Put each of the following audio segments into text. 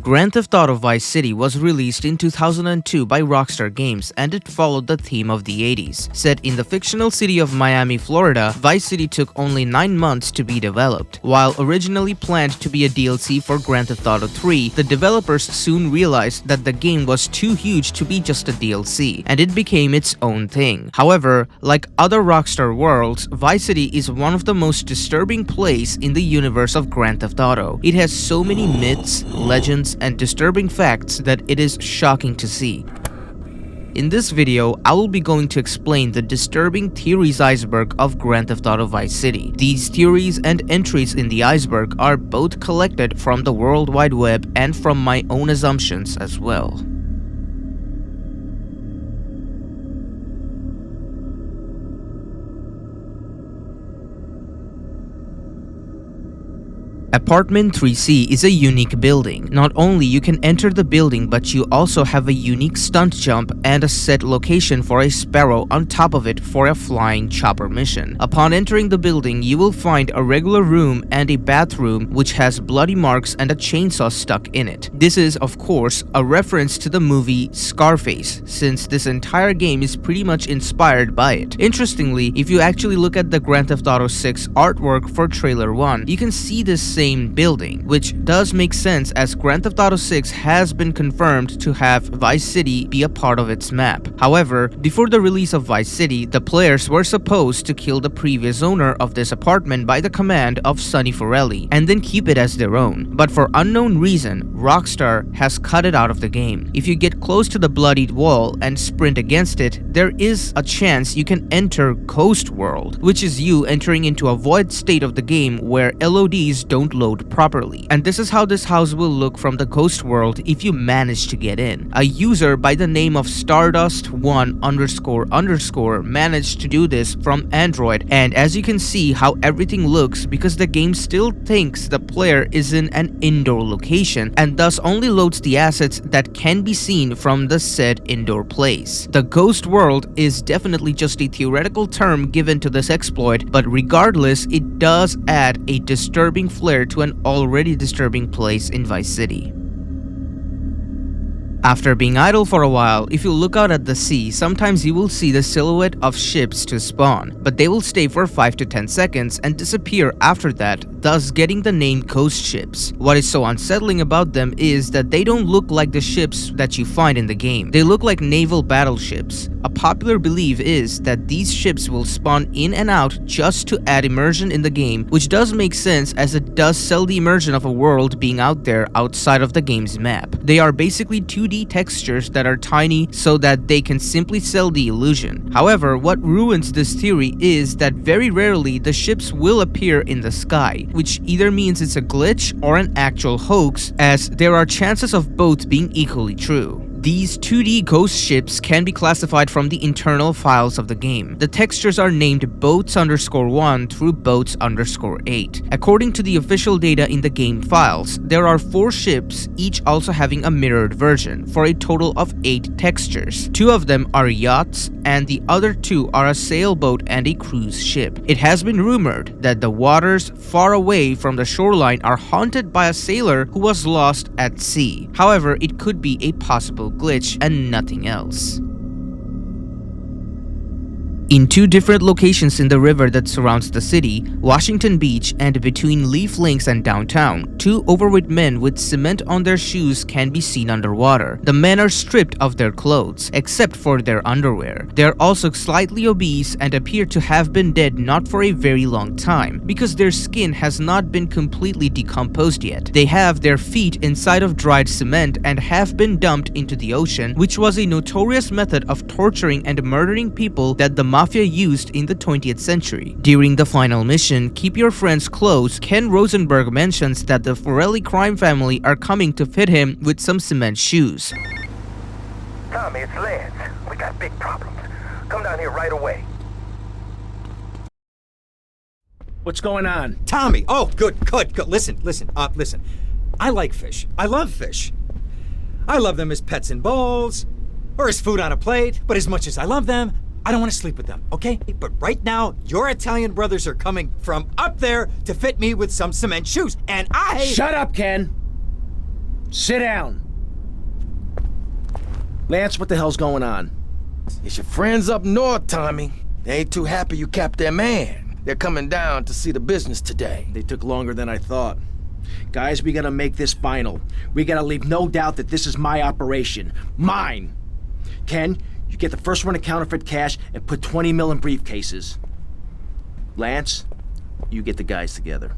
Grand Theft Auto Vice City was released in 2002 by Rockstar Games, and it followed the theme of the 80s. Set in the fictional city of Miami, Florida, Vice City took only 9 months to be developed. While originally planned to be a DLC for Grand Theft Auto 3, the developers soon realized that the game was too huge to be just a DLC, and it became its own thing. However, like other Rockstar worlds, Vice City is one of the most disturbing places in the universe of Grand Theft Auto. It has so many myths, legends, and disturbing facts that it is shocking to see. In this video, I will be going to explain the disturbing theories iceberg of Grand Theft Auto Vice City. These theories and entries in the iceberg are both collected from the World Wide Web and from my own assumptions as well. Apartment 3C is a unique building. Not only you can enter the building, but you also have a unique stunt jump and a set location for a sparrow on top of it for a flying chopper mission. Upon entering the building, you will find a regular room and a bathroom which has bloody marks and a chainsaw stuck in it. This is, of course, a reference to the movie Scarface, since this entire game is pretty much inspired by it. Interestingly, if you actually look at the Grand Theft Auto 6 artwork for Trailer 1, you can see this same building, which does make sense as Grand Theft Auto 6 has been confirmed to have Vice City be a part of its map. However, before the release of Vice City, the players were supposed to kill the previous owner of this apartment by the command of Sonny and then keep it as their own. But for unknown reason, Rockstar has cut it out of the game. If you get close to the bloodied wall and sprint against it, there is a chance you can enter Ghost World, which is you entering into a void state of the game where LODs don't load properly. And this is how this house will look from the Ghost World if you manage to get in. A user by the name of Stardust1__ managed to do this from Android, and as you can see how everything looks because the game still thinks the player is in an indoor location and thus only loads the assets that can be seen from the said indoor place. The Ghost World is definitely just a theoretical term given to this exploit, but regardless, it does add a disturbing flair to an already disturbing place in Vice City. After being idle for a while, if you look out at the sea, sometimes you will see the silhouette of ships to spawn, but they will stay for 5 to 10 seconds and disappear after that, thus getting the name ghost ships. What is so unsettling about them is that they don't look like the ships that you find in the game. They look like naval battleships. A popular belief is that these ships will spawn in and out just to add immersion in the game, which does make sense as it does sell the immersion of a world being out there outside of the game's map. They are basically 2D textures that are tiny so that they can simply sell the illusion. However, what ruins this theory is that very rarely the ships will appear in the sky, which either means it's a glitch or an actual hoax, as there are chances of both being equally true. These 2D ghost ships can be classified from the internal files of the game. The textures are named boats_1 through boats_8. According to the official data in the game files, there are 4 ships, each also having a mirrored version, for a total of 8 textures. 2 of them are yachts, and the other 2 are a sailboat and a cruise ship. It has been rumored that the waters far away from the shoreline are haunted by a sailor who was lost at sea. However, it could be a possible glitch and nothing else. In 2 different locations in the river that surrounds the city, Washington Beach and between Leaf Links and downtown, 2 overweight men with cement on their shoes can be seen underwater. The men are stripped of their clothes, except for their underwear. They are also slightly obese and appear to have been dead not for a very long time, because their skin has not been completely decomposed yet. They have their feet inside of dried cement and have been dumped into the ocean, which was a notorious method of torturing and murdering people that the Mafia used in the 20th century. During the final mission, Keep Your Friends Close, Ken Rosenberg mentions that the Forelli crime family are coming to fit him with some cement shoes. Tommy, it's Lance. We got big problems. Come down here right away. What's going on? Tommy! Oh, good. Listen. I like fish. I love fish. I love them as pets in bowls, or as food on a plate, but as much as I love them, I don't want to sleep with them, okay? But right now, your Italian brothers are coming from up there to fit me with some cement shoes, and I... Shut up, Ken! Sit down. Lance, what the hell's going on? It's your friends up north, Tommy. They ain't too happy you capped their man. They're coming down to see the business today. They took longer than I thought. Guys, we gotta make this final. We gotta leave no doubt that this is my operation. Mine! Ken, you get the first run of counterfeit cash and put 20 mil in briefcases. Lance, you get the guys together.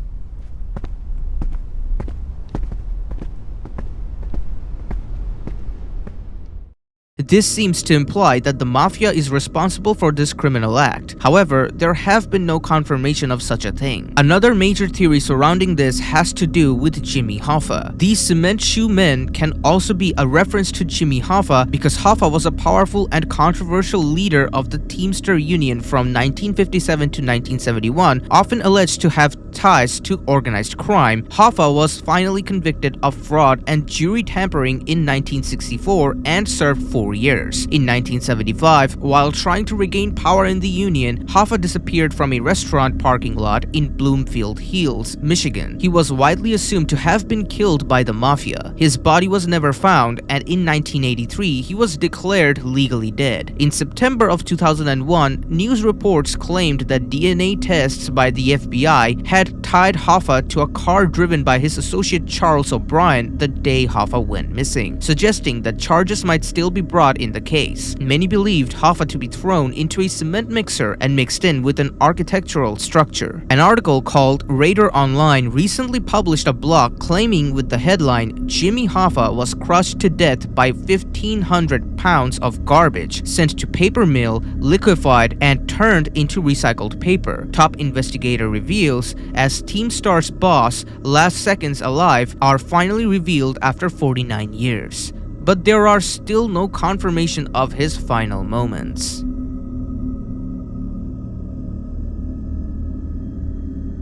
This seems to imply that the Mafia is responsible for this criminal act. However, there have been no confirmation of such a thing. Another major theory surrounding this has to do with Jimmy Hoffa. These cement shoe men can also be a reference to Jimmy Hoffa because Hoffa was a powerful and controversial leader of the Teamster Union from 1957 to 1971, often alleged to have ties to organized crime. Hoffa was finally convicted of fraud and jury tampering in 1964 and served 4 years. In 1975, while trying to regain power in the Union, Hoffa disappeared from a restaurant parking lot in Bloomfield Hills, Michigan. He was widely assumed to have been killed by the Mafia. His body was never found, and in 1983, he was declared legally dead. In September of 2001, news reports claimed that DNA tests by the FBI had tied Hoffa to a car driven by his associate Charles O'Brien the day Hoffa went missing, suggesting that charges might still be brought in the case. Many believed Hoffa to be thrown into a cement mixer and mixed in with an architectural structure. An article called Radar Online recently published a blog claiming with the headline, "Jimmy Hoffa was crushed to death by 1,500 pounds of garbage sent to paper mill, liquefied, and turned into recycled paper." Top investigator reveals as Teamstar's boss, last seconds alive, are finally revealed after 49 years. But there are still no confirmation of his final moments.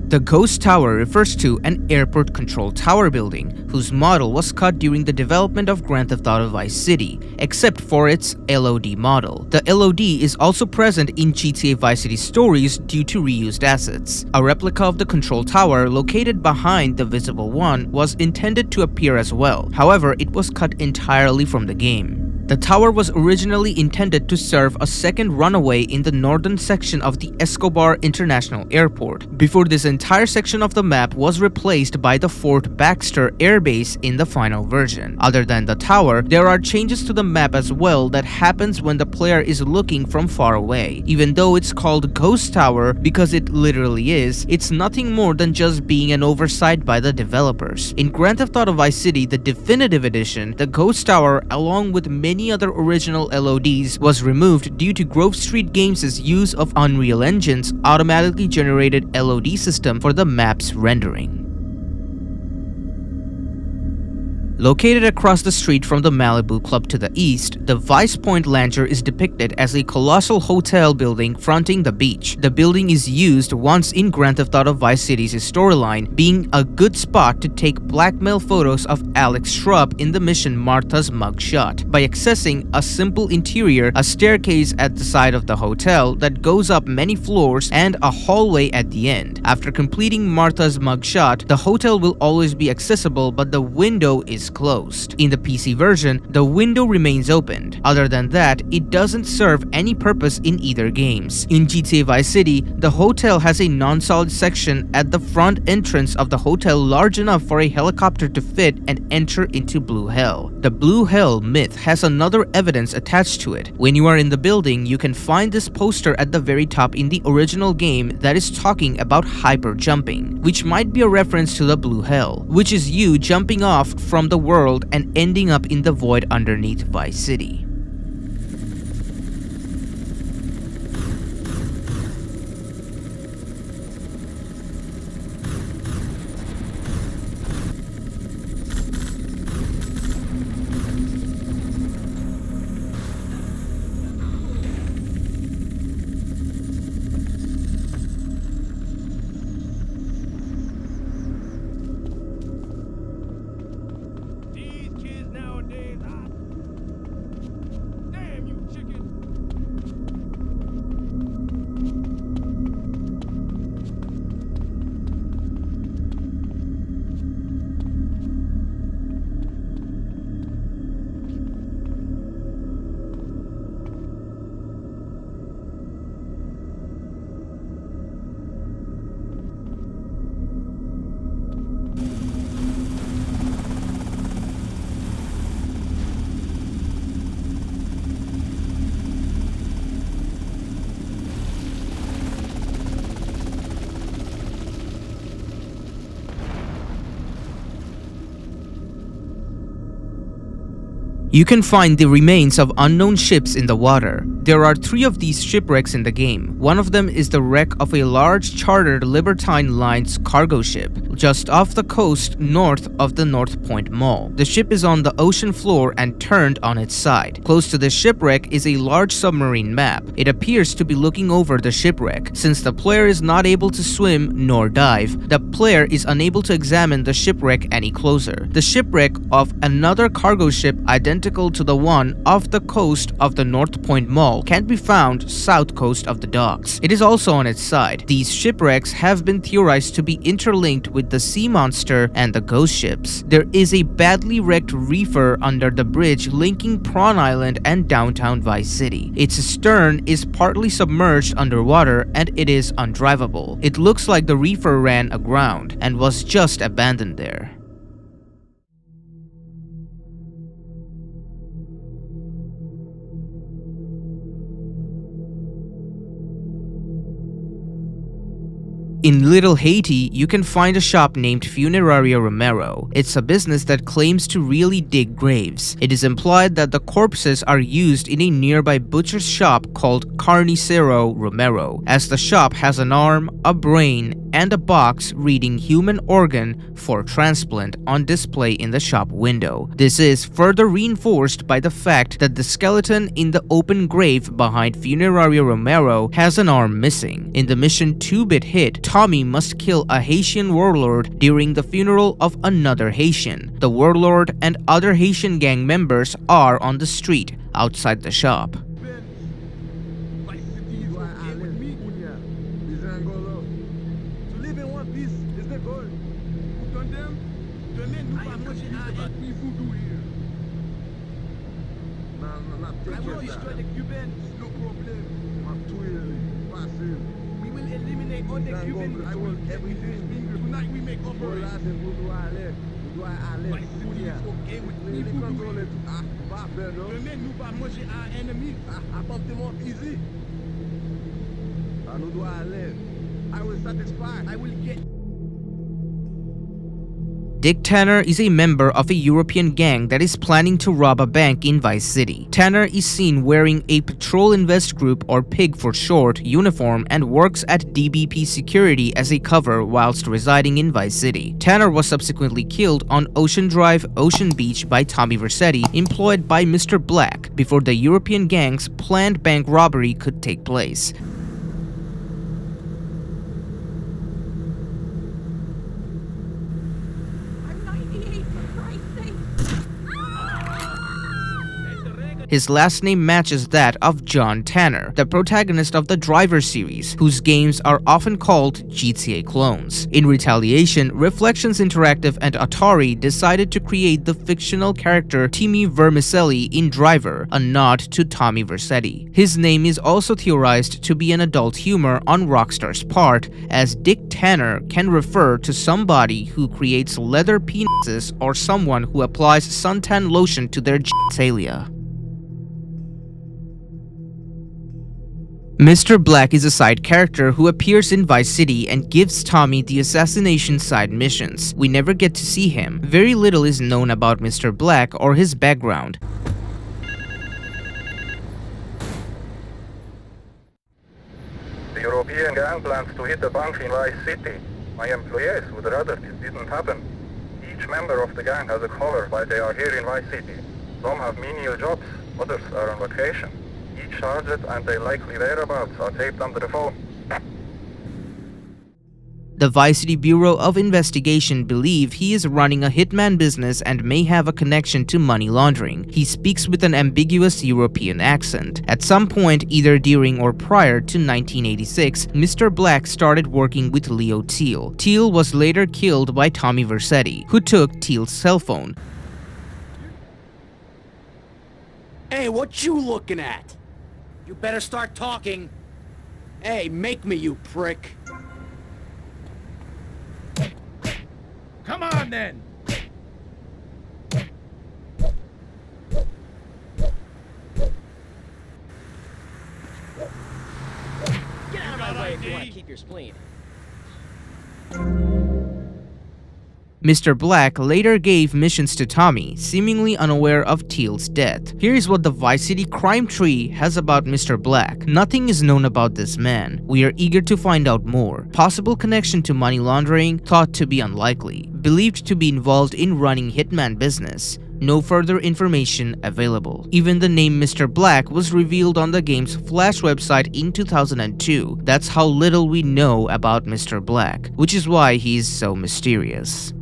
The Ghost Tower refers to an airport control tower building whose model was cut during the development of Grand Theft Auto Vice City, except for its LOD model. The LOD is also present in GTA Vice City stories due to reused assets. A replica of the control tower located behind the visible one was intended to appear as well. However, it was cut entirely from the game. The tower was originally intended to serve a second runway in the northern section of the Escobar International Airport, before this entire section of the map was replaced by the Fort Baxter Air Base in the final version. Other than the tower, there are changes to the map as well that happens when the player is looking from far away. Even though it's called Ghost Tower because it literally is, it's nothing more than just being an oversight by the developers. In Grand Theft Auto Vice City, the definitive edition, the Ghost Tower, along with many other original LODs, was removed due to Grove Street Games' use of Unreal Engine's automatically generated LOD system for the map's rendering. Located across the street from the Malibu Club to the east, the Vice Point Lander is depicted as a colossal hotel building fronting the beach. The building is used once in Grand Theft Auto Vice City's storyline, being a good spot to take blackmail photos of Alex Shrub in the mission Martha's mugshot. By accessing a simple interior, a staircase at the side of the hotel that goes up many floors, and a hallway at the end. After completing Martha's mugshot, the hotel will always be accessible, but the window is closed. In the PC version, the window remains opened. Other than that, it doesn't serve any purpose in either games. In GTA Vice City, the hotel has a non-solid section at the front entrance of the hotel large enough for a helicopter to fit and enter into Blue Hell. The Blue Hell myth has another evidence attached to it. When you are in the building, you can find this poster at the very top in the original game that is talking about hyper jumping, which might be a reference to the Blue Hell, which is you jumping off from the world and ending up in the void underneath Vice City. You can find the remains of unknown ships in the water. There are 3 of these shipwrecks in the game. One of them is the wreck of a large chartered Libertine Lines cargo ship just off the coast north of the North Point Mall. The ship is on the ocean floor and turned on its side. Close to the shipwreck is a large submarine map. It appears to be looking over the shipwreck. Since the player is not able to swim nor dive, the player is unable to examine the shipwreck any closer. The shipwreck of another cargo ship identical to the one off the coast of the North Point Mall can be found south coast of the docks. It is also on its side. These shipwrecks have been theorized to be interlinked with the sea monster and the ghost ships. There is a badly wrecked reefer under the bridge linking Prawn Island and downtown Vice City. Its stern is partly submerged underwater and it is undrivable. It looks like the reefer ran aground and was just abandoned there. In Little Haiti, you can find a shop named Funeraria Romero. It's a business that claims to really dig graves. It is implied that the corpses are used in a nearby butcher's shop called Carnicero Romero, as the shop has an arm, a brain, and a box reading human organ for transplant on display in the shop window. This is further reinforced by the fact that the skeleton in the open grave behind Funeraria Romero has an arm missing. In the mission 2-bit hit, Tommy must kill a Haitian warlord during the funeral of another Haitian. The warlord and other Haitian gang members are on the street outside the shop. Dick Tanner is a member of a European gang that is planning to rob a bank in Vice City. Tanner is seen wearing a Patrol Invest Group, or PIG for short, uniform and works at DBP Security as a cover whilst residing in Vice City. Tanner was subsequently killed on Ocean Drive, Ocean Beach by Tommy Vercetti, employed by Mr. Black, before the European gang's planned bank robbery could take place. His last name matches that of John Tanner, the protagonist of the Driver series, whose games are often called GTA clones. In retaliation, Reflections Interactive and Atari decided to create the fictional character Timmy Vermicelli in Driver, a nod to Tommy Vercetti. His name is also theorized to be an adult humor on Rockstar's part, as Dick Tanner can refer to somebody who creates leather penises or someone who applies suntan lotion to their genitalia. Mr. Black is a side character who appears in Vice City and gives Tommy the assassination side missions. We never get to see him. Very little is known about Mr. Black or his background. The European gang plans to hit a bank in Vice City. My employees would rather this didn't happen. Each member of the gang has a collar while they are here in Vice City. Some have menial jobs, others are on vacation. Each target and their likely whereabouts are taped under the phone. The Vice City Bureau of Investigation believe he is running a hitman business and may have a connection to money laundering. He speaks with an ambiguous European accent. At some point, either during or prior to 1986, Mr. Black started working with Leo Teal. Teal was later killed by Tommy Vercetti, who took Teal's cell phone. Hey, what you looking at? You better start talking. Hey, make me, you prick. Come on, then! Get out of my way if you want to keep your spleen. Mr. Black later gave missions to Tommy, seemingly unaware of Teal's death. Here is what the Vice City crime tree has about Mr. Black. Nothing is known about this man. We are eager to find out more. Possible connection to money laundering, thought to be unlikely. Believed to be involved in running hitman business. No further information available. Even the name Mr. Black was revealed on the game's Flash website in 2002. That's how little we know about Mr. Black, which is why he's so mysterious.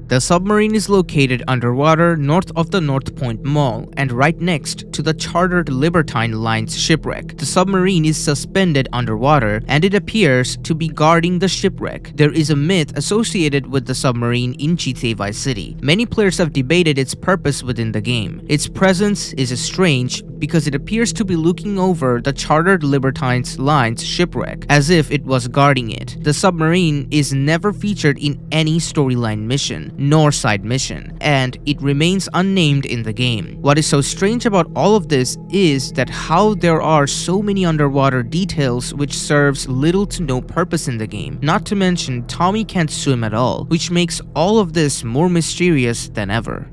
The submarine is located underwater north of the North Point Mall and right next to the chartered Libertine Line's shipwreck. The submarine is suspended underwater and it appears to be guarding the shipwreck. There is a myth associated with the submarine in GTA Vice City. Many players have debated its purpose within the game. Its presence is strange because it appears to be looking over the chartered Libertine Line's shipwreck as if it was guarding it. The submarine is never featured in any storyline mission nor side mission, and it remains unnamed in the game. What is so strange about all of this is that how there are so many underwater details which serves little to no purpose in the game. Not to mention Tommy can't swim at all, which makes all of this more mysterious than ever.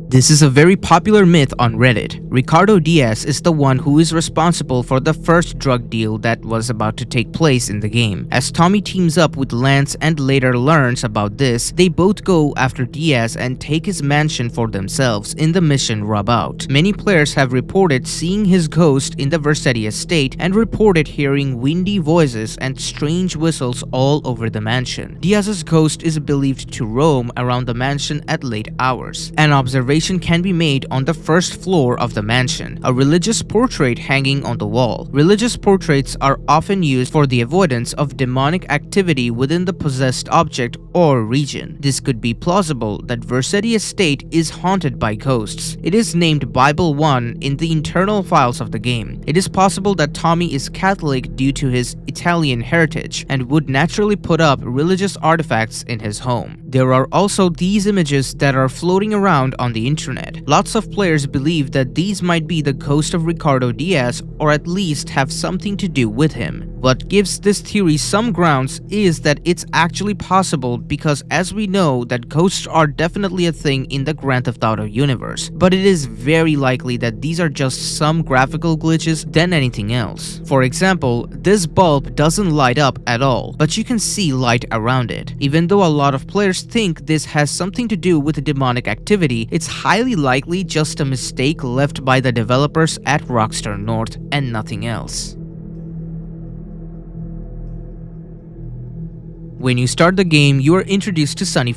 This is a very popular myth on Reddit. Ricardo Diaz is the one who is responsible for the first drug deal that was about to take place in the game. As Tommy teams up with Lance and later learns about this, they both go after Diaz and take his mansion for themselves in the mission Rub Out. Many players have reported seeing his ghost in the Vercetti estate and reported hearing windy voices and strange whistles all over the mansion. Diaz's ghost is believed to roam around the mansion at late hours. An observation can be made on the first floor of the mansion, a religious portrait hanging on the wall. Religious portraits are often used for the avoidance of demonic activity within the possessed object or region. This could be plausible that Vercetti estate is haunted by ghosts. It is named Bible 1 in the internal files of the game. It is possible that Tommy is Catholic due to his Italian heritage and would naturally put up religious artifacts in his home. There are also these images that are floating around on the internet. Lots of players believe that these might be the ghost of Ricardo Diaz or at least have something to do with him. What gives this theory some grounds is that it's actually possible because as we know that ghosts are definitely a thing in the Grand Theft Auto universe, but it is very likely that these are just some graphical glitches than anything else. For example, this bulb doesn't light up at all, but you can see light around it. Even though a lot of players think this has something to do with demonic activity, it's highly likely just a mistake left by the developers at Rockstar North and nothing else. When you start the game, you are introduced to Sonny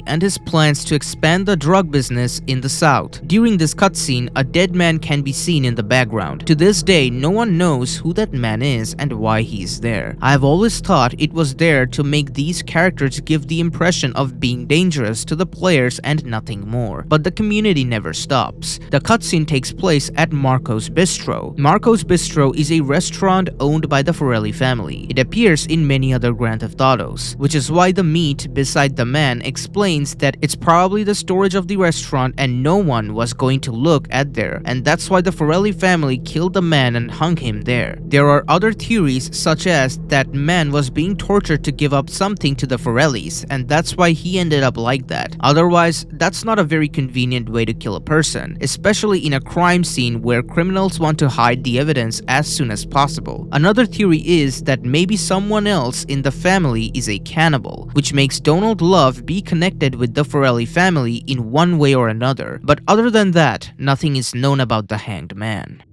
and his plans to expand the drug business in the South. During this cutscene, a dead man can be seen in the background. To this day, no one knows who that man is and why he's there. I have always thought it was there to make these characters give the impression of being dangerous to the players and nothing more. But the community never stops. The cutscene takes place at Marco's Bistro. Marco's Bistro is a restaurant owned by the Forelli family. It appears in many other Grand Theft Autos, which is why the meat beside the man explains that it's probably the storage of the restaurant and no one was going to look at there, and that's why the Forelli family killed the man and hung him there. There are other theories such as that man was being tortured to give up something to the Forellis and that's why he ended up like that. Otherwise, that's not a very convenient way to kill a person, especially in a crime scene where criminals want to hide the evidence as soon as possible. Another theory is that maybe someone else in the family is a cannibal, which makes Donald Love be connected with the Forelli family in one way or another. But other than that, nothing is known about the hanged man.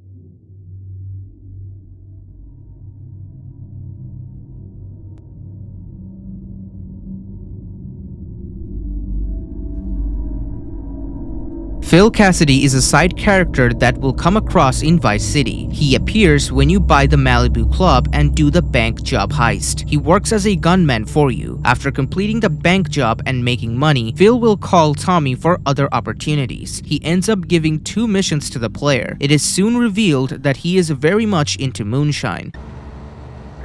Phil Cassidy is a side character that will come across in Vice City. He appears when you buy the Malibu Club and do the bank job heist. He works as a gunman for you. After completing the bank job and making money, Phil will call Tommy for other opportunities. He ends up giving 2 missions to the player. It is soon revealed that he is very much into moonshine.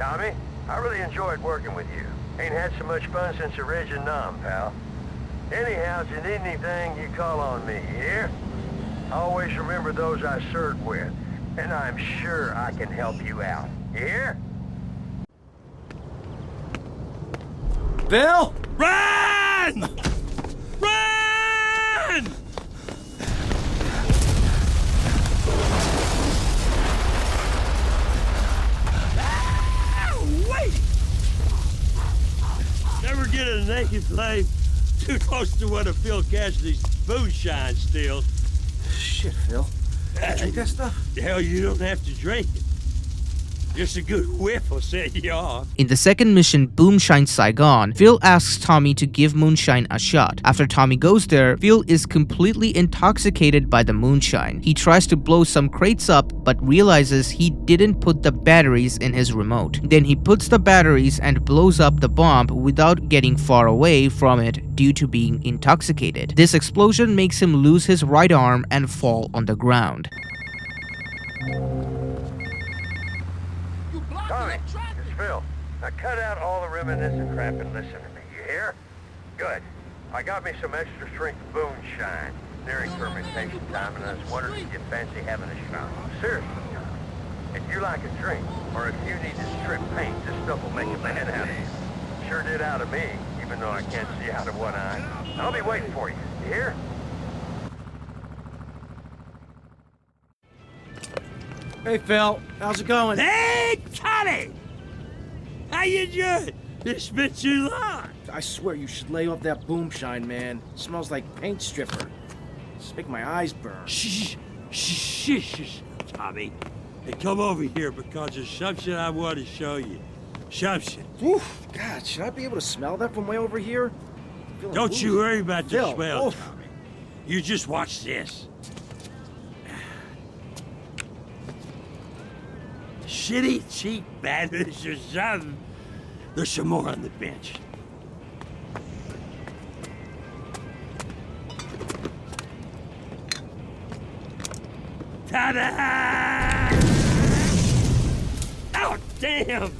Tommy, I really enjoyed working with you. Ain't had so much fun since the Reg and Nom, pal. Anyhow, if you need anything, you call on me, you hear? Always remember those I served with, and I'm sure I can help you out. You hear? Bill! Run! Run! Wait! Never get a naked flame too close to one of Phil Cassidy's moonshine stills. Shit, Phil. You drink that stuff? Hell, you don't have to drink it. Just a good whiff will set you off. In the second mission, Boomshine Saigon, Phil asks Tommy to give moonshine a shot. After Tommy goes there, Phil is completely intoxicated by the moonshine. He tries to blow some crates up but realizes he didn't put the batteries in his remote. Then he puts the batteries and blows up the bomb without getting far away from it due to being intoxicated. This explosion makes him lose his right arm and fall on the ground. Tommy, it's Phil. Now cut out all the reminiscent crap and listen to me. You hear? Good. I got me some extra strength moonshine. Nearing fermentation time, and I was wondering if you'd fancy having a shot. Seriously. If you like a drink, or if you need to strip paint, this stuff will make a man out of you. Sure did out of me, even though I can't see out of one eye. I'll be waiting for you. You hear? Hey, Phil. How's it going? Hey, Tommy! How you doing? It's been too long. I swear you should lay off that boomshine, man. It smells like paint stripper. It's making my eyes burn. Shh, Tommy. Hey, come over here because there's something I want to show you. Something. Oof, God, should I be able to smell that from way over here? Don't you worry about the Phil, smell, oof. Tommy. You just watch this. Shitty, cheap bandits or something. There's some more on the bench. Ta-da! Oh, damn!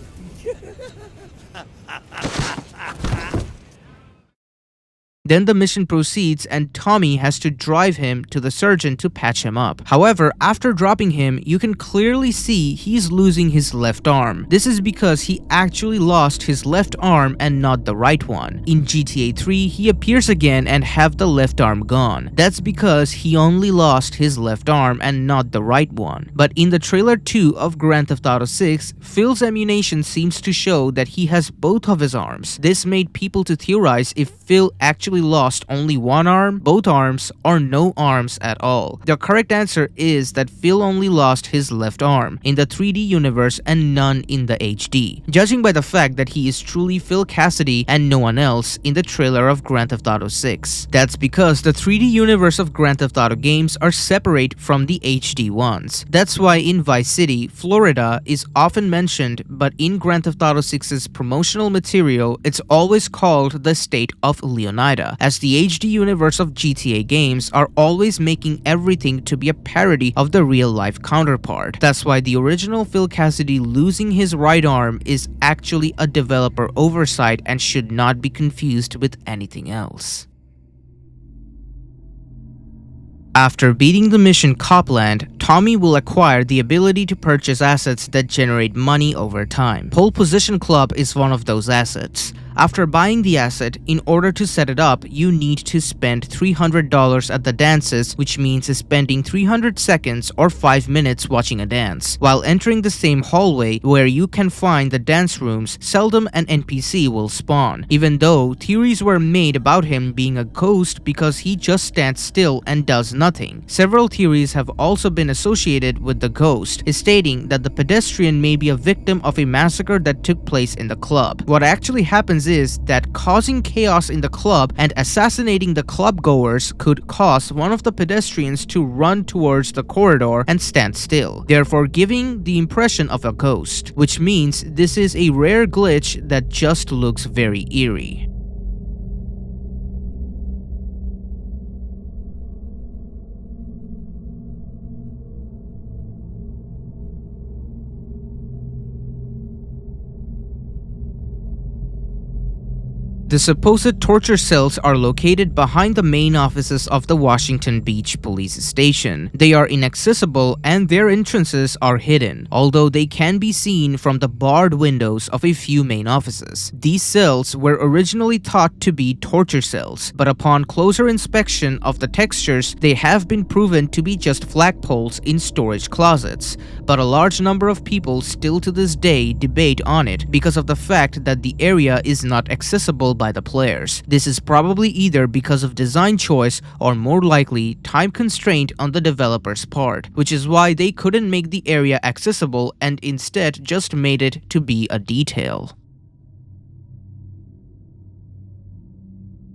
Then the mission proceeds and Tommy has to drive him to the surgeon to patch him up. However, after dropping him, you can clearly see he's losing his left arm. This is because he actually lost his left arm and not the right one. In GTA 3, he appears again and have the left arm gone. That's because he only lost his left arm and not the right one. But in the trailer 2 of Grand Theft Auto 6, Phil's ammunition seems to show that he has both of his arms. This made people to theorize if Phil actually lost only one arm, both arms, or no arms at all. The correct answer is that Phil only lost his left arm in the 3D universe and none in the HD, judging by the fact that he is truly Phil Cassidy and no one else in the trailer of Grand Theft Auto 6. That's because the 3D universe of Grand Theft Auto games are separate from the HD ones. That's why in Vice City, Florida is often mentioned, but in Grand Theft Auto 6's promotional material, it's always called the state of Leonida, as the HD universe of GTA games are always making everything to be a parody of the real-life counterpart. That's why the original Phil Cassidy losing his right arm is actually a developer oversight and should not be confused with anything else. After beating the mission Copland, Tommy will acquire the ability to purchase assets that generate money over time. Pole Position Club is one of those assets. After buying the asset, in order to set it up, you need to spend $300 at the dances, which means spending 300 seconds or 5 minutes watching a dance. While entering the same hallway where you can find the dance rooms, seldom an NPC will spawn, even though theories were made about him being a ghost because he just stands still and does nothing. Several theories have also been associated with the ghost, stating that the pedestrian may be a victim of a massacre that took place in the club. What actually happens is that causing chaos in the club and assassinating the club goers could cause one of the pedestrians to run towards the corridor and stand still, therefore giving the impression of a ghost, which means this is a rare glitch that just looks very eerie. The The supposed torture cells are located behind the main offices of the Washington Beach Police Station. They are inaccessible and their entrances are hidden, although they can be seen from the barred windows of a few main offices. These cells were originally thought to be torture cells, but upon closer inspection of the textures, they have been proven to be just flagpoles in storage closets. But a large number of people still to this day debate on it because of the fact that the area is not accessible by the players. This is probably either because of design choice or more likely time constraint on the developer's part, which is why they couldn't make the area accessible and instead just made it to be a detail.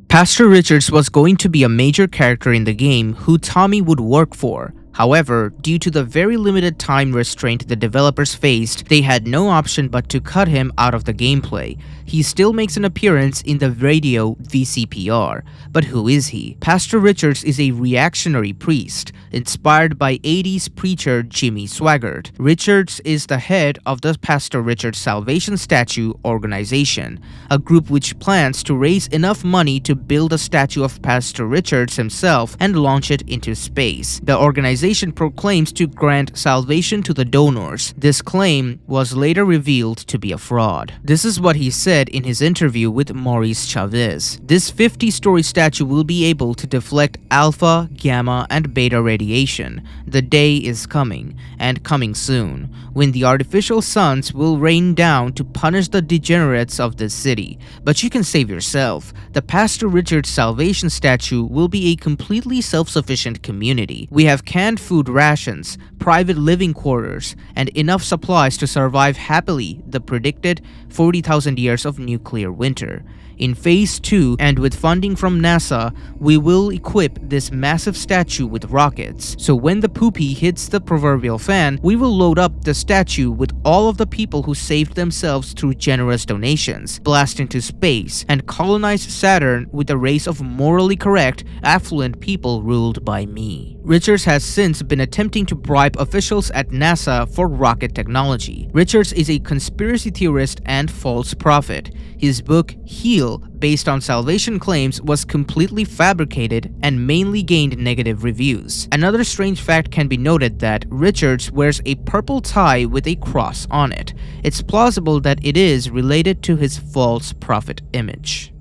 Pastor Richards was going to be a major character in the game who Tommy would work for. However, due to the very limited time restraint the developers faced, they had no option but to cut him out of the gameplay. He still makes an appearance in the radio VCPR. But who is he? Pastor Richards is a reactionary priest, inspired by 80s preacher Jimmy Swaggart. Richards is the head of the Pastor Richards Salvation Statue organization, a group which plans to raise enough money to build a statue of Pastor Richards himself and launch it into space. The organization proclaims to grant salvation to the donors. This claim was later revealed to be a fraud. This is what he said in his interview with Maurice Chavez. This 50-story statue will be able to deflect alpha, gamma, and beta radiation. The day is coming, and coming soon, when the artificial suns will rain down to punish the degenerates of this city. But you can save yourself. The Pastor Richards Salvation Statue will be a completely self-sufficient community. We have canned food rations, private living quarters, and enough supplies to survive happily the predicted 40,000 years of nuclear winter. In Phase 2, and with funding from NASA, we will equip this massive statue with rockets. So when the poopy hits the proverbial fan, we will load up the statue with all of the people who saved themselves through generous donations, blast into space, and colonize Saturn with a race of morally correct, affluent people ruled by me. Richards has since been attempting to bribe officials at NASA for rocket technology. Richards is a conspiracy theorist and false prophet. His book, Heal, based on salvation claims, was completely fabricated and mainly gained negative reviews. Another strange fact can be noted that Richards wears a purple tie with a cross on it. It's plausible that it is related to his false prophet image.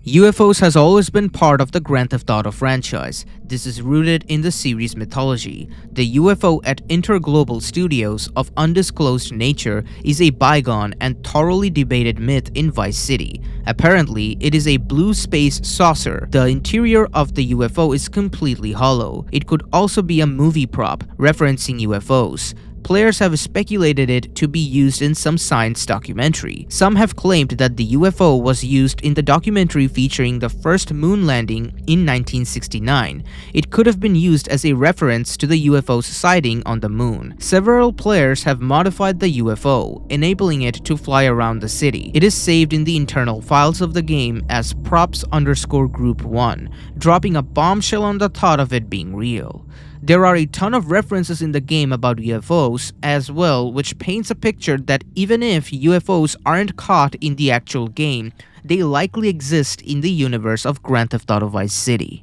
UFOs has always been part of the Grand Theft Auto franchise. This is rooted in the series mythology. The UFO at Interglobal Studios of undisclosed nature is a bygone and thoroughly debated myth in Vice City. Apparently, it is a blue space saucer. The interior of the UFO is completely hollow. It could also be a movie prop referencing UFOs. Players have speculated it to be used in some science documentary. Some have claimed that the UFO was used in the documentary featuring the first moon landing in 1969. It could have been used as a reference to the UFO's sighting on the moon. Several players have modified the UFO, enabling it to fly around the city. It is saved in the internal files of the game as props_group 1, dropping a bombshell on the thought of it being real. There are a ton of references in the game about UFOs as well, which paints a picture that even if UFOs aren't caught in the actual game, they likely exist in the universe of Grand Theft Auto Vice City.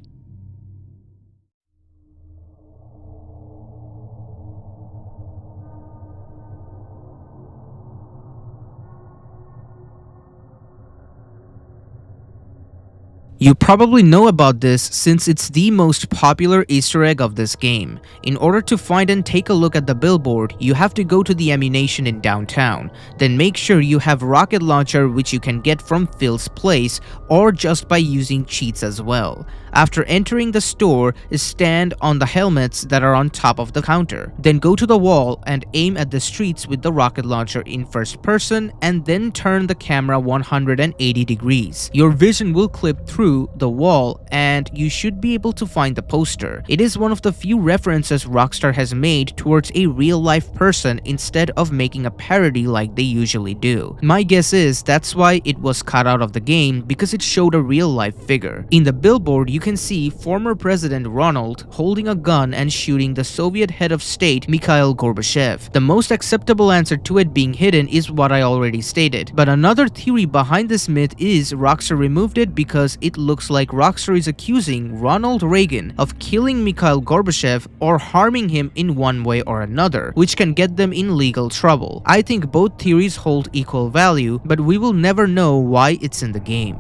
You probably know about this since it's the most popular Easter egg of this game. In order to find and take a look at the billboard, you have to go to the ammunition in downtown. Then make sure you have a rocket launcher, which you can get from Phil's place or just by using cheats as well. After entering the store, stand on the helmets that are on top of the counter. Then go to the wall and aim at the streets with the rocket launcher in first person and then turn the camera 180 degrees. Your vision will clip through through the wall and you should be able to find the poster. It is one of the few references Rockstar has made towards a real-life person instead of making a parody like they usually do. My guess is that's why it was cut out of the game, because it showed a real-life figure. In the billboard, you can see former President Ronald holding a gun and shooting the Soviet head of state Mikhail Gorbachev. The most acceptable answer to it being hidden is what I already stated, but another theory behind this myth is Rockstar removed it because it looks like Rockstar is accusing Ronald Reagan of killing Mikhail Gorbachev or harming him in one way or another, which can get them in legal trouble. I think both theories hold equal value, but we will never know why it's in the game.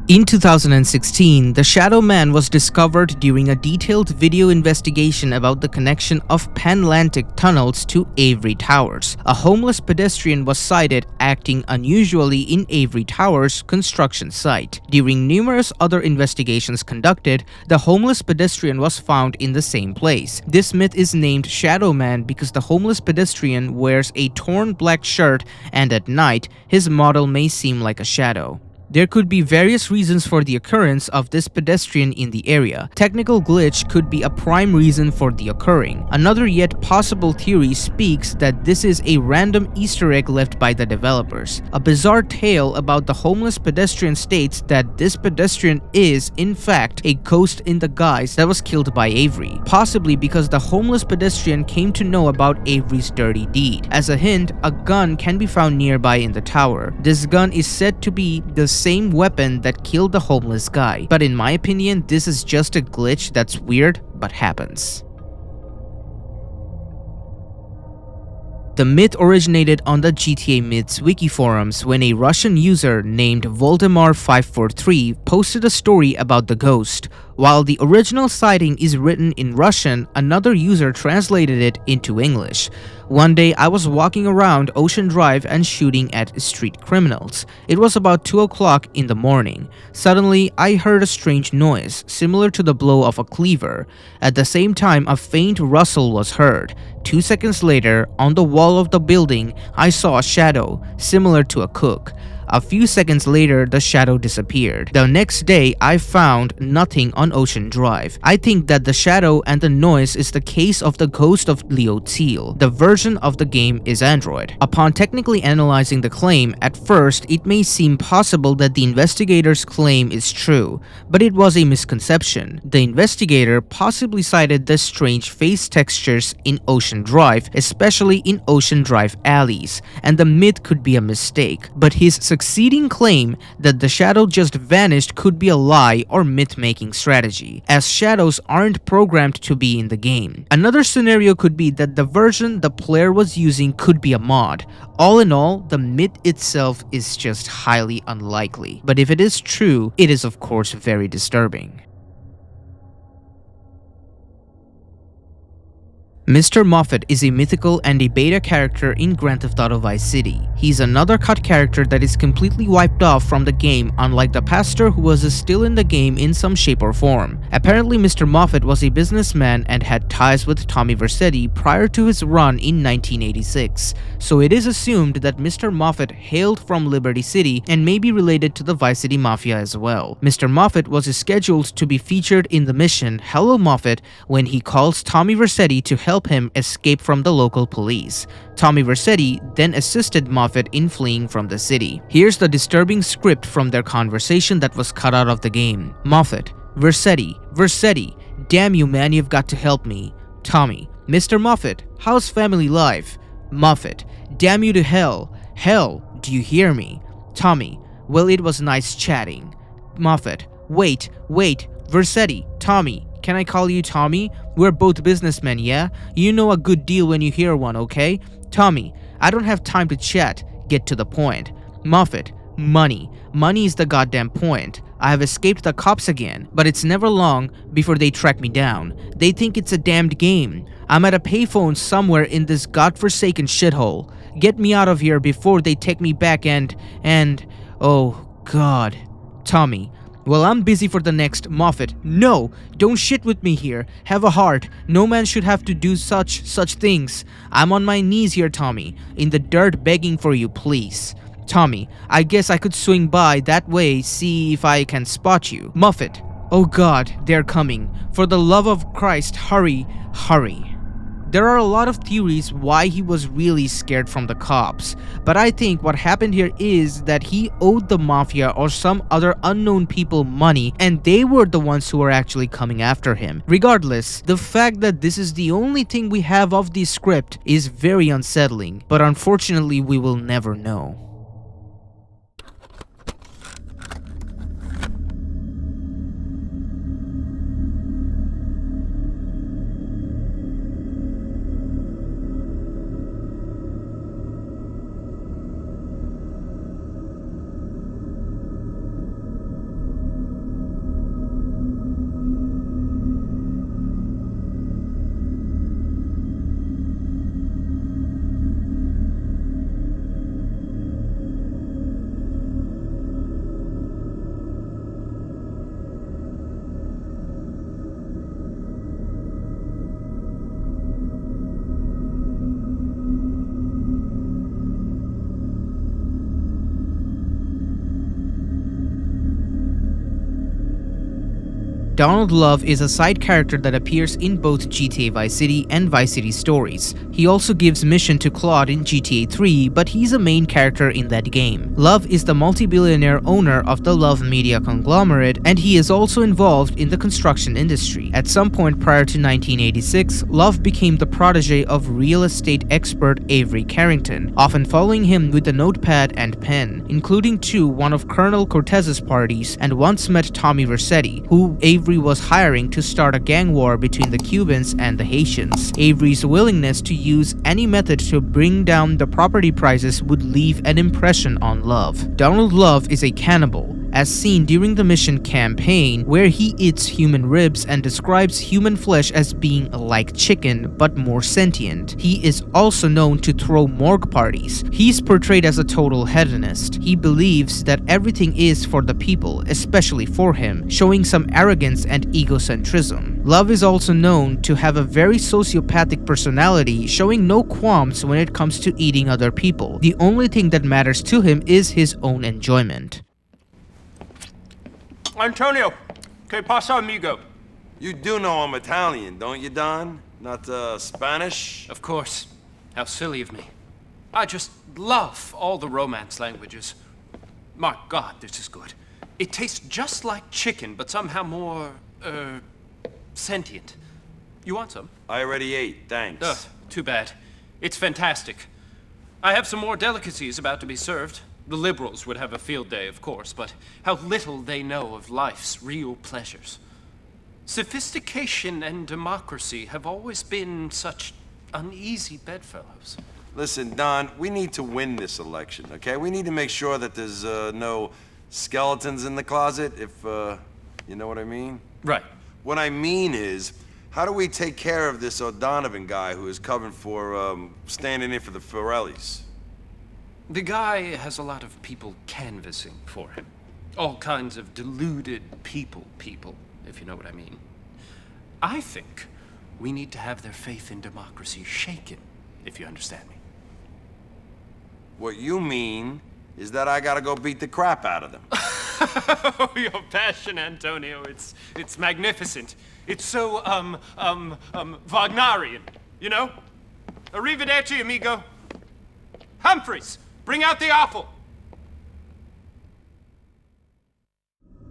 In 2016, the Shadow Man was discovered during a detailed video investigation about the connection of Panlantic tunnels to Avery Towers. A homeless pedestrian was sighted acting unusually in Avery Towers' construction site. During numerous other investigations conducted, the homeless pedestrian was found in the same place. This myth is named Shadow Man because the homeless pedestrian wears a torn black shirt and at night, his model may seem like a shadow. There could be various reasons for the occurrence of this pedestrian in the area. Technical glitch could be a prime reason for the occurring. Another yet possible theory speaks that this is a random Easter egg left by the developers. A bizarre tale about the homeless pedestrian states that this pedestrian is, in fact, a ghost in the guise that was killed by Avery, possibly because the homeless pedestrian came to know about Avery's dirty deed. As a hint, a gun can be found nearby in the tower. This gun is said to be the same weapon that killed the homeless guy, but in my opinion, this is just a glitch that's weird but happens. The myth originated on the GTA Myths wiki forums when a Russian user named Voldemar543 posted a story about the ghost. While the original sighting is written in Russian, another user translated it into English. One day, I was walking around Ocean Drive and shooting at street criminals. It was about 2 o'clock in the morning. Suddenly, I heard a strange noise, similar to the blow of a cleaver. At the same time, a faint rustle was heard. 2 seconds later, on the wall of the building, I saw a shadow, similar to a cook. A few seconds later, the shadow disappeared. The next day, I found nothing on Ocean Drive. I think that the shadow and the noise is the case of the ghost of Leo Teal. The version of the game is Android. Upon technically analyzing the claim, at first, it may seem possible that the investigator's claim is true, but it was a misconception. The investigator possibly cited the strange face textures in Ocean Drive, especially in Ocean Drive alleys, and the myth could be a mistake, but his succeeding claim that the shadow just vanished could be a lie or myth-making strategy, as shadows aren't programmed to be in the game. Another scenario could be that the version the player was using could be a mod. All in all, the myth itself is just highly unlikely, but if it is true, it is of course very disturbing. Mr. Moffat is a mythical and a beta character in Grand Theft Auto Vice City. He's another cut character that is completely wiped off from the game, unlike the pastor who was still in the game in some shape or form. Apparently, Mr. Moffat was a businessman and had ties with Tommy Vercetti prior to his run in 1986, so it is assumed that Mr. Moffat hailed from Liberty City and may be related to the Vice City Mafia as well. Mr. Moffat was scheduled to be featured in the mission Hello Moffat when he calls Tommy Vercetti to help him escape from the local police. Tommy Vercetti then assisted Moffat in fleeing from the city. Here's the disturbing script from their conversation that was cut out of the game. Moffat: Vercetti, damn you man, you've got to help me. Tommy: Mr. Moffat, how's family life? Moffat: damn you to hell. Hell, do you hear me? Tommy: well, it was nice chatting. Moffat: wait, Vercetti, Tommy, can I call you Tommy? We're both businessmen, yeah? You know a good deal when you hear one, okay? Tommy: I don't have time to chat. Get to the point. Moffat: money. Money is the goddamn point. I have escaped the cops again, but it's never long before they track me down. They think it's a damned game. I'm at a payphone somewhere in this godforsaken shithole. Get me out of here before they take me back and oh god. Tommy: well, I'm busy for the next. Moffat: no, don't shit with me here. Have a heart. No man should have to do such things. I'm on my knees here, Tommy, in the dirt begging for you, please. Tommy, I guess I could swing by that way, see if I can spot you. Moffat, oh god, they're coming. For the love of Christ, hurry, hurry. There are a lot of theories why he was really scared from the cops, but I think what happened here is that he owed the mafia or some other unknown people money and they were the ones who were actually coming after him. Regardless, the fact that this is the only thing we have of the script is very unsettling, but unfortunately we will never know. Donald Love is a side character that appears in both GTA Vice City and Vice City stories. He also gives mission to Claude in GTA 3, but he's a main character in that game. Love is the multi-billionaire owner of the Love Media conglomerate, and he is also involved in the construction industry. At some point prior to 1986, Love became the protege of real estate expert Avery Carrington, often following him with a notepad and pen, including to one of Colonel Cortez's parties, and once met Tommy Vercetti, who Avery was hiring to start a gang war between the Cubans and the Haitians. Avery's willingness to use any method to bring down the property prices would leave an impression on Love. Donald Love is a cannibal, as seen during the mission campaign, where he eats human ribs and describes human flesh as being like chicken but more sentient. He is also known to throw morgue parties. He's portrayed as a total hedonist. He believes that everything is for the people, especially for him, showing some arrogance and egocentrism. Love is also known to have a very sociopathic personality, showing no qualms when it comes to eating other people. The only thing that matters to him is his own enjoyment. Antonio, que pasa, amigo? You do know I'm Italian, don't you, Don? Not, Spanish? Of course. How silly of me. I just love all the Romance languages. My God, this is good. It tastes just like chicken, but somehow more, sentient. You want some? I already ate, thanks. Ugh, too bad. It's fantastic. I have some more delicacies about to be served. The liberals would have a field day, of course, but how little they know of life's real pleasures. Sophistication and democracy have always been such uneasy bedfellows. Listen, Don, we need to win this election, okay? We need to make sure that there's, no skeletons in the closet, if, you know what I mean? Right. What I mean is, how do we take care of this O'Donovan guy who is covering for, standing in for the Forellis? The guy has a lot of people canvassing for him. All kinds of deluded people, if you know what I mean. I think we need to have their faith in democracy shaken, if you understand me. What you mean is that I gotta go beat the crap out of them. Oh, your passion, Antonio, it's magnificent. It's so, Wagnerian, you know? Arrivederci, amigo. Humphreys! Bring out the offal!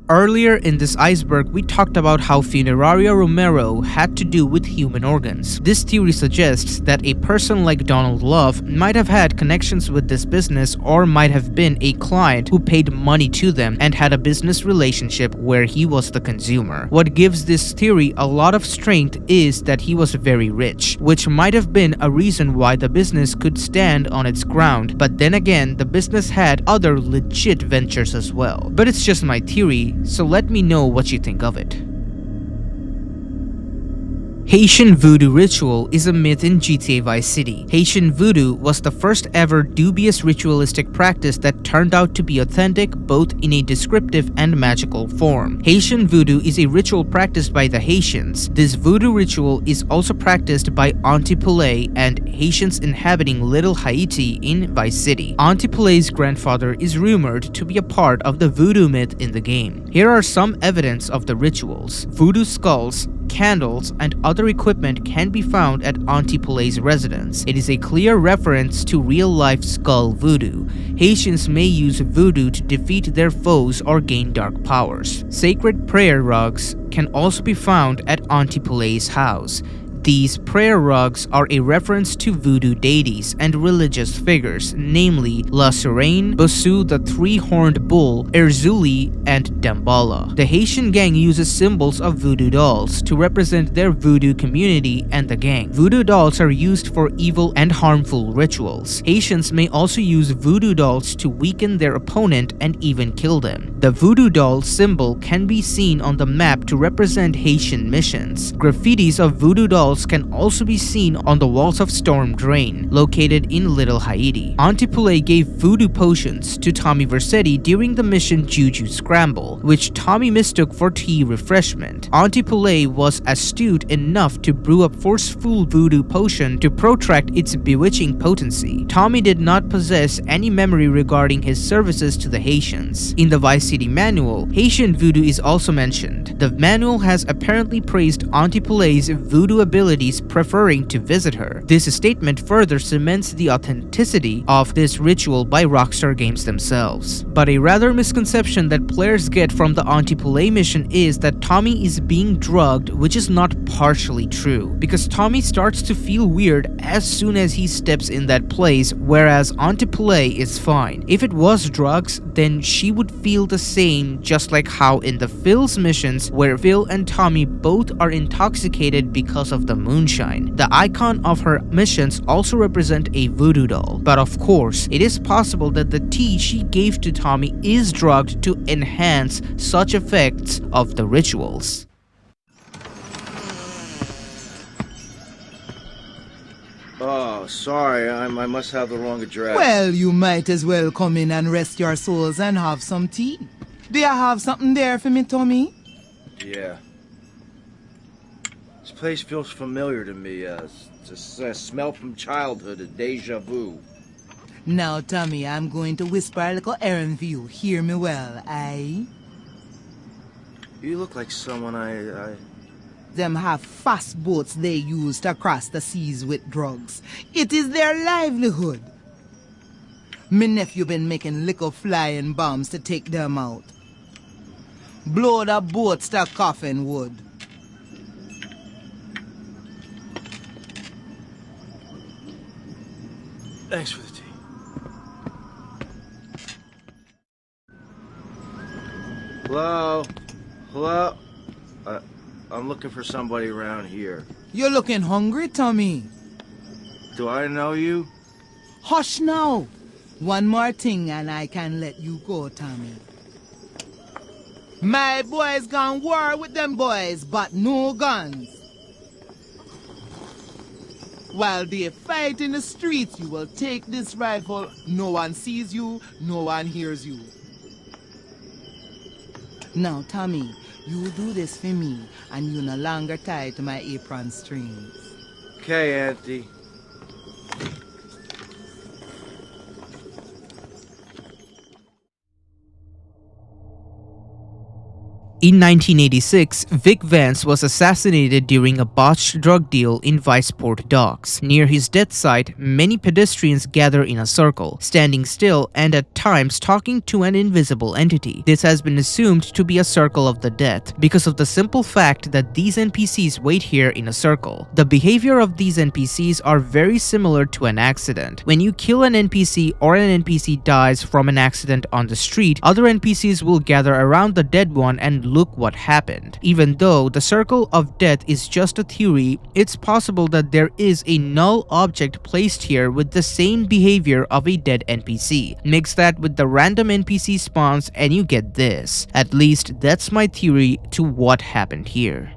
Earlier in this Iceberg, we talked about how Funeraria Romero had to do with human organs. This theory suggests that a person like Donald Love might have had connections with this business or might have been a client who paid money to them and had a business relationship where he was the consumer. What gives this theory a lot of strength is that he was very rich, which might have been a reason why the business could stand on its ground, but then again, the business had other legit ventures as well. But it's just my theory, so let me know what you think of it. Haitian voodoo ritual is a myth in GTA Vice City. Haitian voodoo was the first ever dubious ritualistic practice that turned out to be authentic both in a descriptive and magical form. Haitian voodoo is a ritual practiced by the Haitians. This voodoo ritual is also practiced by Auntie Poulet and Haitians inhabiting Little Haiti in Vice City. Auntie Poulet's grandfather is rumored to be a part of the voodoo myth in the game. Here are some evidence of the rituals. Voodoo skulls, candles, and other equipment can be found at Auntie Poulet's residence. It is a clear reference to real-life skull voodoo. Haitians may use voodoo to defeat their foes or gain dark powers. Sacred prayer rugs can also be found at Auntie Poulet's house. These prayer rugs are a reference to voodoo deities and religious figures, namely La Sirène, Bosu the three-horned bull, Erzuli, and Dambala. The Haitian gang uses symbols of voodoo dolls to represent their voodoo community and the gang. Voodoo dolls are used for evil and harmful rituals. Haitians may also use voodoo dolls to weaken their opponent and even kill them. The voodoo doll symbol can be seen on the map to represent Haitian missions. Graffitis of voodoo dolls can also be seen on the walls of Storm Drain, located in Little Haiti. Auntie Poulet gave voodoo potions to Tommy Vercetti during the mission Juju Scramble, which Tommy mistook for tea refreshment. Auntie Poulet was astute enough to brew a forceful voodoo potion to protract its bewitching potency. Tommy did not possess any memory regarding his services to the Haitians. In the Vice City manual, Haitian voodoo is also mentioned. The manual has apparently praised Auntie Poulet's voodoo abilities, preferring to visit her. This statement further cements the authenticity of this ritual by Rockstar Games themselves. But a rather misconception that players get from the Auntie Poulet mission is that Tommy is being drugged, which is not partially true, because Tommy starts to feel weird as soon as he steps in that place, whereas Auntie Poulet is fine. If it was drugs, then she would feel the same, just like how in the Phil's missions, where Phil and Tommy both are intoxicated because of the moonshine. The icon of her missions also represent a voodoo doll. But of course, it is possible that the tea she gave to Tommy is drugged to enhance such effects of the rituals. Oh, sorry, I must have the wrong address. Well, you might as well come in and rest your souls and have some tea. Do you have something there for me, Tommy? Yeah. This place feels familiar to me. It's a smell from childhood, a deja vu. Now, Tommy, I'm going to whisper a little errand for you. Hear me well, aye? You look like someone Them have fast boats they use to cross the seas with drugs. It is their livelihood. Me nephew been making little flying bombs to take them out. Blow the boats to coffin wood. Thanks for the tea. Hello? Hello? I'm looking for somebody around here. You're looking hungry, Tommy. Do I know you? Hush now. One more thing and I can let you go, Tommy. My boys gone war with them boys, but no guns. While they fight in the streets, you will take this rifle. No one sees you, no one hears you. Now, Tommy, you do this for me, and you no longer tie to my apron strings. Okay, Auntie. In 1986, Vic Vance was assassinated during a botched drug deal in Viceport docks. Near his death site, many pedestrians gather in a circle, standing still and at times talking to an invisible entity. This has been assumed to be a circle of the death because of the simple fact that these NPCs wait here in a circle. The behavior of these NPCs are very similar to an accident. When you kill an NPC or an NPC dies from an accident on the street, other NPCs will gather around the dead one and look what happened. Even though the circle of death is just a theory, it's possible that there is a null object placed here with the same behavior of a dead NPC. Mix that with the random NPC spawns and you get this. At least that's my theory to what happened here.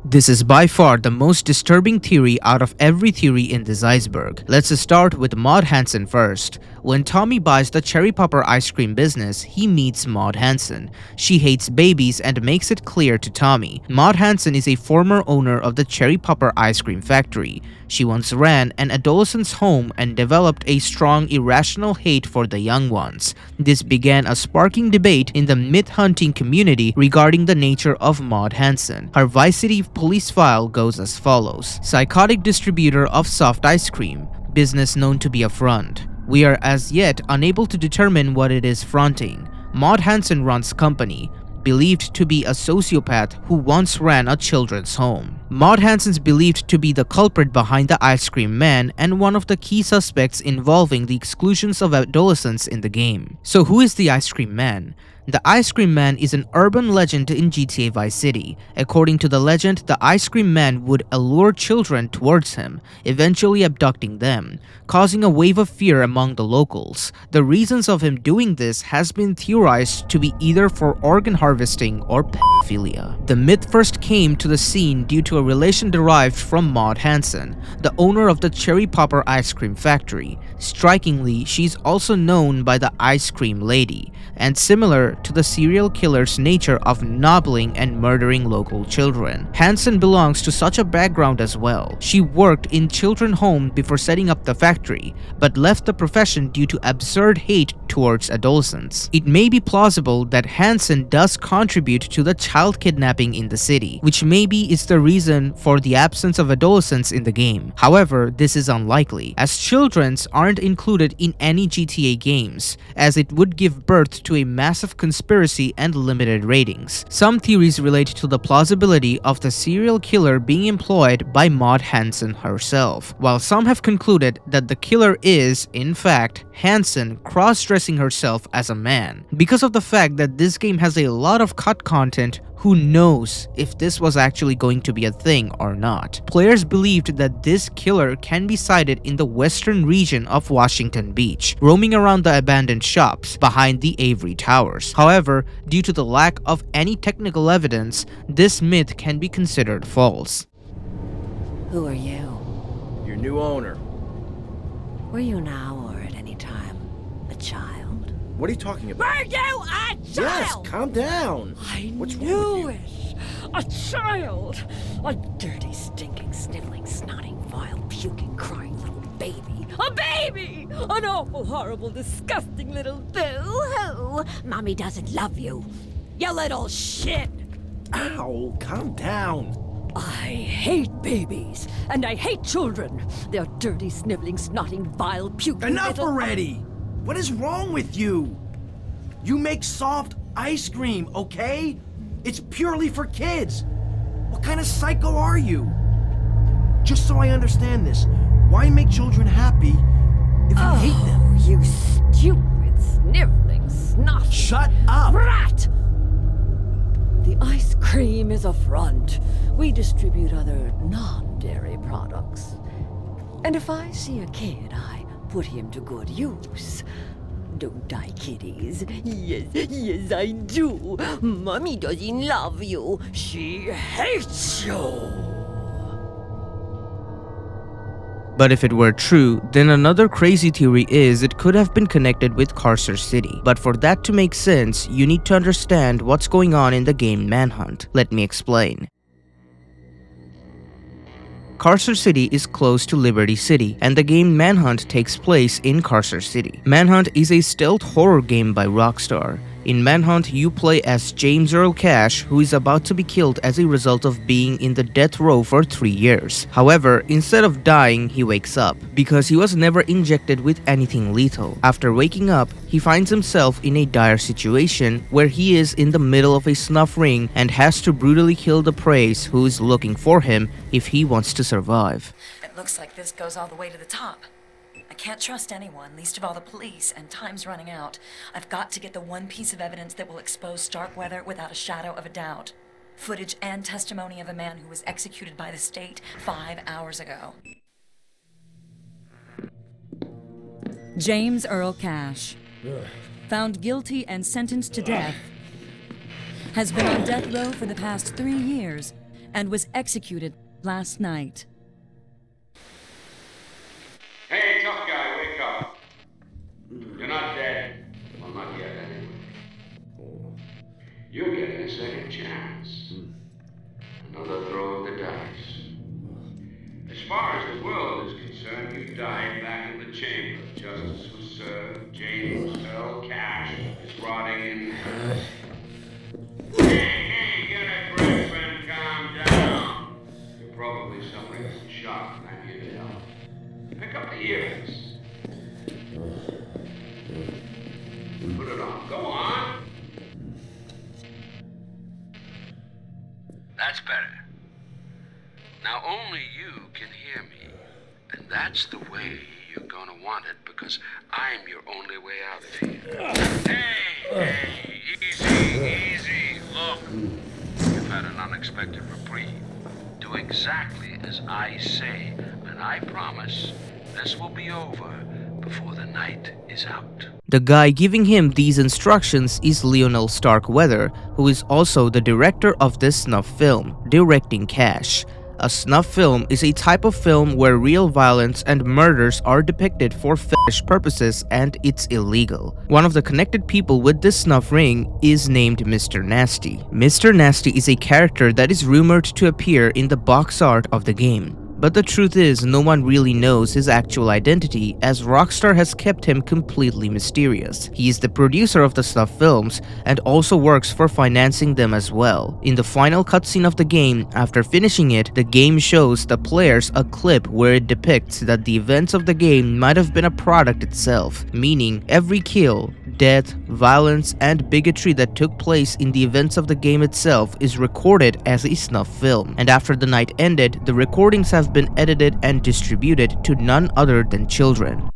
This is by far the most disturbing theory out of every theory in this iceberg. Let's start with Maude Hanson first. When Tommy buys the cherry popper ice cream business, he meets Maude Hanson. She hates babies and makes it clear to Tommy. Maude Hanson is a former owner of the cherry popper ice cream factory. She once ran an adolescent's home and developed a strong irrational hate for the young ones. This began a sparking debate in the myth-hunting community regarding the nature of Maude Hanson. Her Vice City police file goes as follows. Psychotic distributor of soft ice cream. Business known to be a front. We are as yet unable to determine what it is fronting. Maude Hanson runs company. Believed to be a sociopath who once ran a children's home. Maude Hanson's believed to be the culprit behind the ice cream man and one of the key suspects involving the exclusions of adolescents in the game. So who is the ice cream man? The Ice Cream Man is an urban legend in GTA Vice City. According to the legend, the Ice Cream Man would allure children towards him, eventually abducting them, causing a wave of fear among the locals. The reasons of him doing this has been theorized to be either for organ harvesting or pedophilia. The myth first came to the scene due to a relation derived from Maude Hanson, the owner of the Cherry Popper ice cream factory. Strikingly, she's also known by the Ice Cream Lady, and similar to the serial killer's nature of nobbling and murdering local children. Hanson belongs to such a background as well. She worked in children's home before setting up the factory, but left the profession due to absurd hate towards adolescents. It may be plausible that Hanson does contribute to the child kidnapping in the city, which maybe is the reason for the absence of adolescents in the game. However, this is unlikely, as children's aren't included in any GTA games, as it would give birth to a massive conspiracy and limited ratings. Some theories relate to the plausibility of the serial killer being employed by Maude Hanson herself, while some have concluded that the killer is, in fact, Hanson cross-dressing herself as a man. Because of the fact that this game has a lot of cut content, who knows if this was actually going to be a thing or not. Players believed that this killer can be sighted in the western region of Washington Beach, roaming around the abandoned shops behind the Avery Towers. However, due to the lack of any technical evidence, this myth can be considered false. Who are you? Your new owner. Were you now or at any time a child? What are you talking about? Were you a child? Yes, calm down. What's wrong with you? A child! A dirty, stinking, sniveling, snotting, vile, puking, crying little baby. A baby! An awful, horrible, disgusting little boo-hoo! Mommy doesn't love you. You little shit! Ow, calm down. I hate babies, and I hate children. They're dirty, sniveling, snotting, vile, puking Enough little... already! What is wrong with you? You make soft ice cream, okay? It's purely for kids. What kind of psycho are you? Just so I understand this, why make children happy if you hate them? You stupid, sniveling, snot. Shut up! Rat! The ice cream is a front. We distribute other non-dairy products. And if I see a kid, I put him to good use. Don't I, kiddies? Yes, I do. Mommy doesn't love you. She hates you. But if it were true, then another crazy theory is it could have been connected with Carcer City. But for that to make sense, you need to understand what's going on in the game Manhunt. Let me explain. Carcer City is close to Liberty City, and the game Manhunt takes place in Carcer City. Manhunt is a stealth horror game by Rockstar. In Manhunt, you play as James Earl Cash, who is about to be killed as a result of being in the death row for 3 years. However, instead of dying, he wakes up, because he was never injected with anything lethal. After waking up, he finds himself in a dire situation where he is in the middle of a snuff ring and has to brutally kill the prey who is looking for him if he wants to survive. It looks like this goes all the way to the top. I can't trust anyone, least of all the police, and time's running out. I've got to get the one piece of evidence that will expose Starkweather without a shadow of a doubt. Footage and testimony of a man who was executed by the state 5 hours ago. James Earl Cash, found guilty and sentenced to death, has been on death row for the past 3 years and was executed last night. Hey, tough guy, wake up. You're not dead. Well, not yet, anyway. You're getting a second chance. Another throw of the dice. As far as the world is concerned, you died back in the chamber. Justice was served. James fell. Cash is rotting in hell. Hey, get a grip and calm down. You're probably suffering from shock, and I'm here to help. Pick up the ears. Put it on. Go on. That's better. Now only you can hear me. And that's the way you're gonna want it, because I'm your only way out of here. Hey, easy. Look, you've had an unexpected reprieve. Do exactly as I say, and I promise this will be over before the night is out. The guy giving him these instructions is Lionel Starkweather, who is also the director of this snuff film, Directing Cash. A snuff film is a type of film where real violence and murders are depicted for fetish purposes, and it's illegal. One of the connected people with this snuff ring is named Mr. Nasty. Mr. Nasty is a character that is rumored to appear in the box art of the game. But the truth is, no one really knows his actual identity, as Rockstar has kept him completely mysterious. He is the producer of the snuff films and also works for financing them as well. In the final cutscene of the game, after finishing it, the game shows the players a clip where it depicts that the events of the game might have been a product itself, meaning every kill, death, violence, and bigotry that took place in the events of the game itself is recorded as a snuff film. And after the night ended, the recordings have been edited and distributed to none other than children.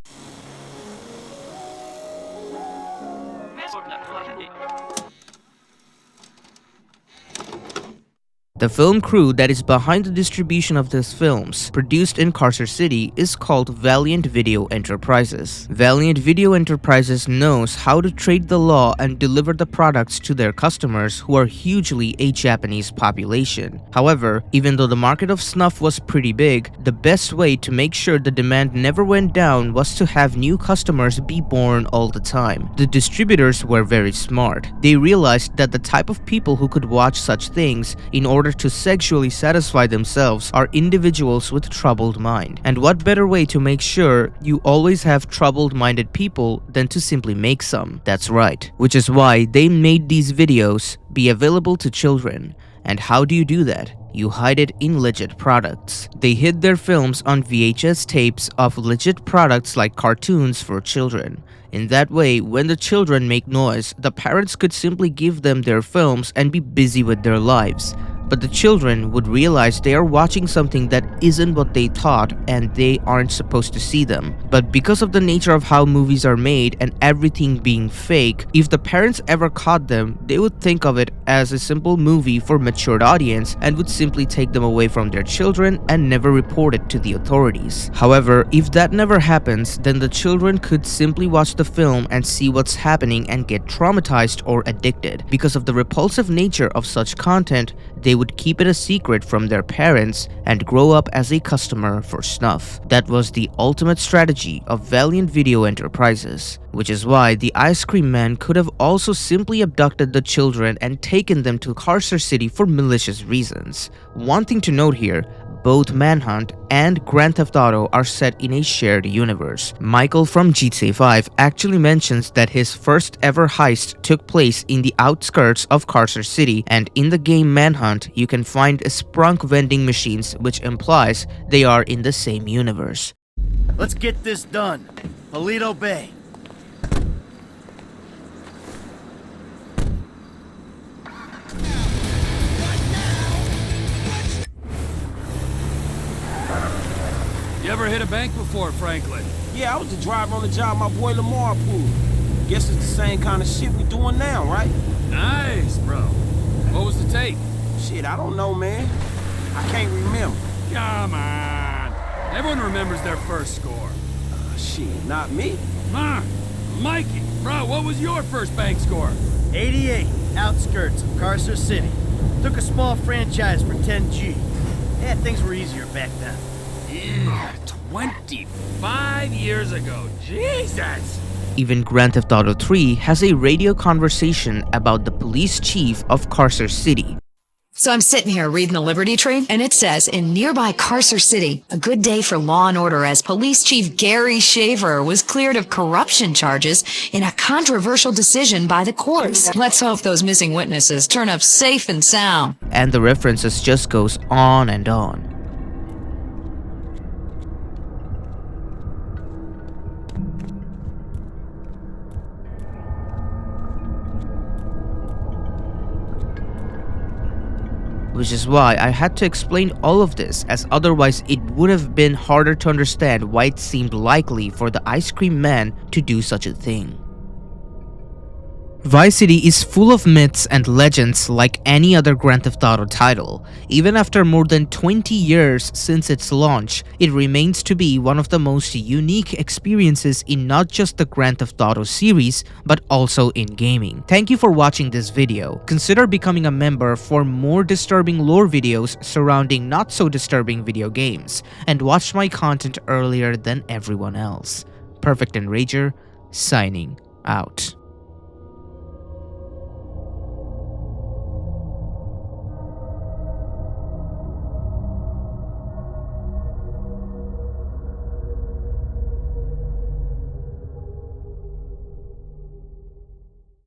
The film crew that is behind the distribution of these films, produced in Carcer City, is called Valiant Video Enterprises. Valiant Video Enterprises knows how to trade the law and deliver the products to their customers, who are hugely a Japanese population. However, even though the market of snuff was pretty big, the best way to make sure the demand never went down was to have new customers be born all the time. The distributors were very smart. They realized that the type of people who could watch such things in order to sexually satisfy themselves are individuals with troubled mind. And what better way to make sure you always have troubled-minded people than to simply make some? That's right. Which is why they made these videos be available to children. And how do you do that? You hide it in legit products. They hid their films on VHS tapes of legit products like cartoons for children. In that way, when the children make noise, the parents could simply give them their films and be busy with their lives. But the children would realize they are watching something that isn't what they thought, and they aren't supposed to see them. But because of the nature of how movies are made and everything being fake, if the parents ever caught them, they would think of it as a simple movie for matured audience and would simply take them away from their children and never report it to the authorities. However, if that never happens, then the children could simply watch the film and see what's happening and get traumatized or addicted. Because of the repulsive nature of such content, they would keep it a secret from their parents and grow up as a customer for snuff. That was the ultimate strategy of Valiant Video Enterprises, which is why the Ice Cream Man could have also simply abducted the children and taken them to Carcer City for malicious reasons. One thing to note here, both Manhunt and Grand Theft Auto are set in a shared universe. Michael from GTA 5 actually mentions that his first ever heist took place in the outskirts of Carcer City, and in the game Manhunt, you can find sprunk vending machines, which implies they are in the same universe. Let's get this done. Paleto Bay. You ever hit a bank before, Franklin? Yeah, I was the driver on the job my boy Lamar pulled. Guess it's the same kind of shit we doing now, right? Nice, bro. What was the take? Shit, I don't know, man. I can't remember. Come on. Everyone remembers their first score. Shit, not me. Mikey, bro, what was your first bank score? 88, outskirts of Carcer City. Took a small franchise for 10G. Yeah, things were easier back then. Yeah, 25 years ago. Jesus! Even Grand Theft Auto 3 has a radio conversation about the police chief of Carcer City. So I'm sitting here reading the Liberty Tree, and it says, in nearby Carcer City, a good day for law and order as Police Chief Gary Shaver was cleared of corruption charges in a controversial decision by the courts. Let's hope those missing witnesses turn up safe and sound. And the references just goes on and on. Which is why I had to explain all of this, as otherwise it would have been harder to understand why it seemed likely for the Ice Cream Man to do such a thing. Vice City is full of myths and legends like any other Grand Theft Auto title. Even after more than 20 years since its launch, it remains to be one of the most unique experiences in not just the Grand Theft Auto series, but also in gaming. Thank you for watching this video. Consider becoming a member for more disturbing lore videos surrounding not so disturbing video games, and watch my content earlier than everyone else. Perfect Enrager, signing out.